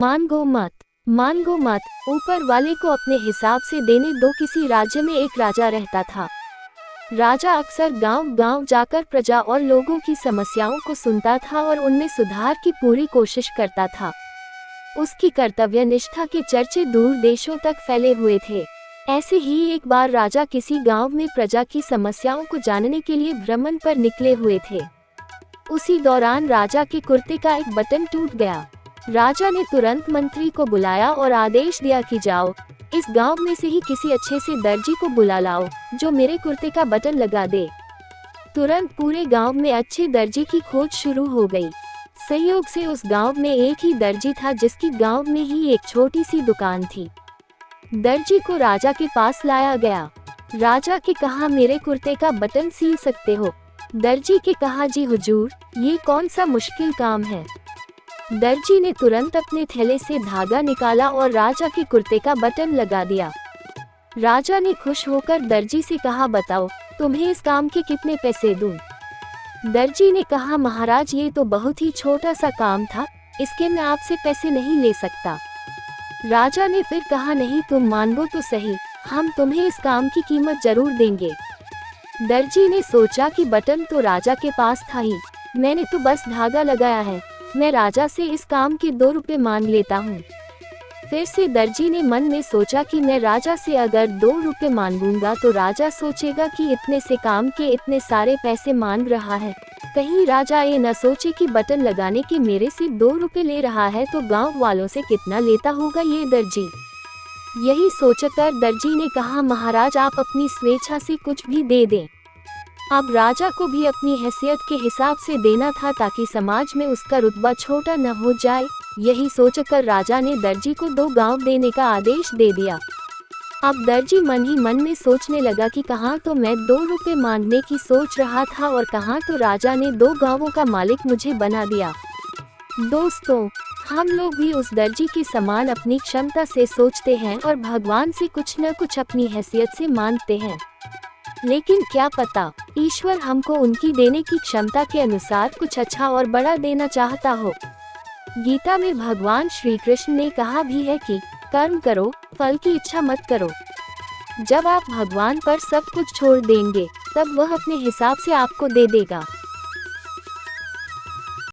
मान गो मत, ऊपर वाले को अपने हिसाब से देने दो। किसी राज्य में एक राजा रहता था। राजा अक्सर गांव-गांव जाकर प्रजा और लोगों की समस्याओं को सुनता था और उनमें सुधार की पूरी कोशिश करता था। उसकी कर्तव्य निष्ठा के चर्चे दूर देशों तक फैले हुए थे। ऐसे ही एक बार राजा किसी गांव में प्रजा की समस्याओं को जानने के लिए भ्रमण पर निकले हुए थे। उसी दौरान राजा के कुर्ते का एक बटन टूट गया। राजा ने तुरंत मंत्री को बुलाया और आदेश दिया कि जाओ, इस गांव में से ही किसी अच्छे से दर्जी को बुला लाओ जो मेरे कुर्ते का बटन लगा दे। तुरंत पूरे गांव में अच्छे दर्जी की खोज शुरू हो गई। संयोग से उस गांव में एक ही दर्जी था जिसकी गांव में ही एक छोटी सी दुकान थी। दर्जी को राजा के पास लाया गया। राजा के कहा, मेरे कुर्ते का बटन सिल सकते हो? दर्जी के कहा, जी हुजूर, ये कौन सा मुश्किल काम है। दर्जी ने तुरंत अपने थैले से धागा निकाला और राजा के कुर्ते का बटन लगा दिया। राजा ने खुश होकर दर्जी से कहा, बताओ तुम्हें इस काम के कितने पैसे दूं? दर्जी ने कहा, महाराज ये तो बहुत ही छोटा सा काम था, इसके मैं आपसे पैसे नहीं ले सकता। राजा ने फिर कहा, नहीं तुम मानो तो सही, हम तुम्हें इस काम की कीमत जरूर देंगे। दर्जी ने सोचा कि बटन तो राजा के पास था ही, मैंने तो बस धागा लगाया है, मैं राजा से इस काम के 2 रुपए मांग लेता हूँ। फिर से दर्जी ने मन में सोचा कि मैं राजा से अगर 2 रुपए मांगूंगा तो राजा सोचेगा कि इतने से काम के इतने सारे पैसे मांग रहा है, कहीं राजा ये न सोचे कि बटन लगाने के मेरे से 2 रुपए ले रहा है तो गांव वालों से कितना लेता होगा ये दर्जी। यही सोचकर दर्जी ने कहा, महाराज आप अपनी स्वेच्छा से कुछ भी दे दें। अब राजा को भी अपनी हैसियत के हिसाब से देना था ताकि समाज में उसका रुतबा छोटा न हो जाए। यही सोचकर राजा ने दर्जी को 2 गांव देने का आदेश दे दिया। अब दर्जी मन ही मन में सोचने लगा कि कहाँ तो मैं 2 रुपए मांगने की सोच रहा था और कहाँ तो राजा ने 2 गांवों का मालिक मुझे बना दिया। दोस्तों, हम लोग भी उस दर्जी के समान अपनी क्षमता से सोचते हैं और भगवान से कुछ न कुछ अपनी हैसियत से मांगते हैं, लेकिन क्या पता ईश्वर हमको उनकी देने की क्षमता के अनुसार कुछ अच्छा और बड़ा देना चाहता हो। गीता में भगवान श्री कृष्ण ने कहा भी है कि कर्म करो, फल की इच्छा मत करो। जब आप भगवान पर सब कुछ छोड़ देंगे तब वह अपने हिसाब से आपको दे देगा।